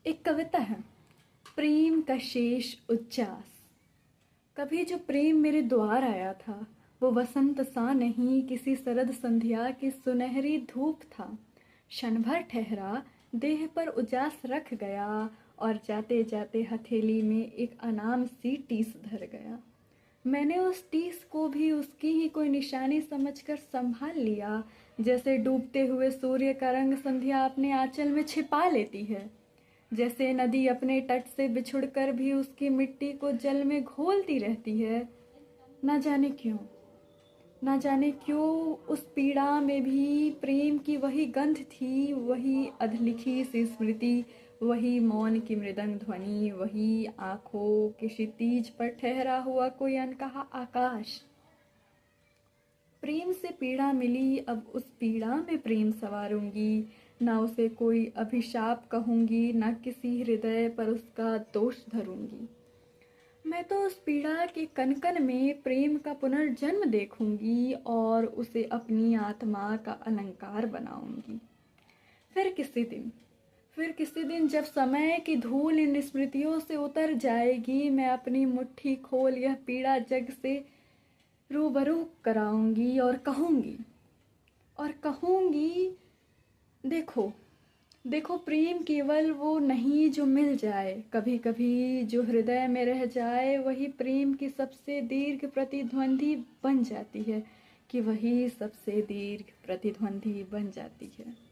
एक कविता है, प्रेम का शेष उच्चास। कभी जो प्रेम मेरे द्वार आया था, वो वसंत सा नहीं, किसी शरद संध्या की सुनहरी धूप था। क्षण भर ठहरा, देह पर उजास रख गया, और जाते जाते हथेली में एक अनाम सी टीस धर गया। मैंने उस टीस को भी उसकी ही कोई निशानी समझकर संभाल लिया, जैसे डूबते हुए सूर्य का रंग संध्या अपने आंचल में छिपा लेती है, जैसे नदी अपने तट से बिछुड़कर भी उसकी मिट्टी को जल में घोलती रहती है। ना जाने क्यों, ना जाने क्यों उस पीड़ा में भी प्रेम की वही गंध थी, वही अधलिखी सी स्मृति, वही मौन की मृदंग ध्वनि, वही आंखों के क्षितिज पर ठहरा हुआ कोई अनकहा आकाश। प्रेम से पीड़ा मिली, अब उस पीड़ा में प्रेम सवारूंगी। ना उसे कोई अभिशाप कहूंगी, ना किसी हृदय पर उसका दोष धरूंगी। मैं तो उस पीड़ा के कनकन में प्रेम का पुनर्जन्म देखूंगी और उसे अपनी आत्मा का अलंकार बनाऊंगी। फिर किसी दिन फिर किसी दिन जब समय की धूल इन स्मृतियों से उतर जाएगी, मैं अपनी मुट्ठी खोल यह पीड़ा जग से रूबरू कराऊंगी और कहूंगी, देखो देखो, प्रेम केवल वो नहीं जो मिल जाए, कभी कभी जो हृदय में रह जाए, वही प्रेम की सबसे दीर्घ प्रतिद्वंदी बन जाती है, कि वही सबसे दीर्घ प्रतिद्वंदी बन जाती है।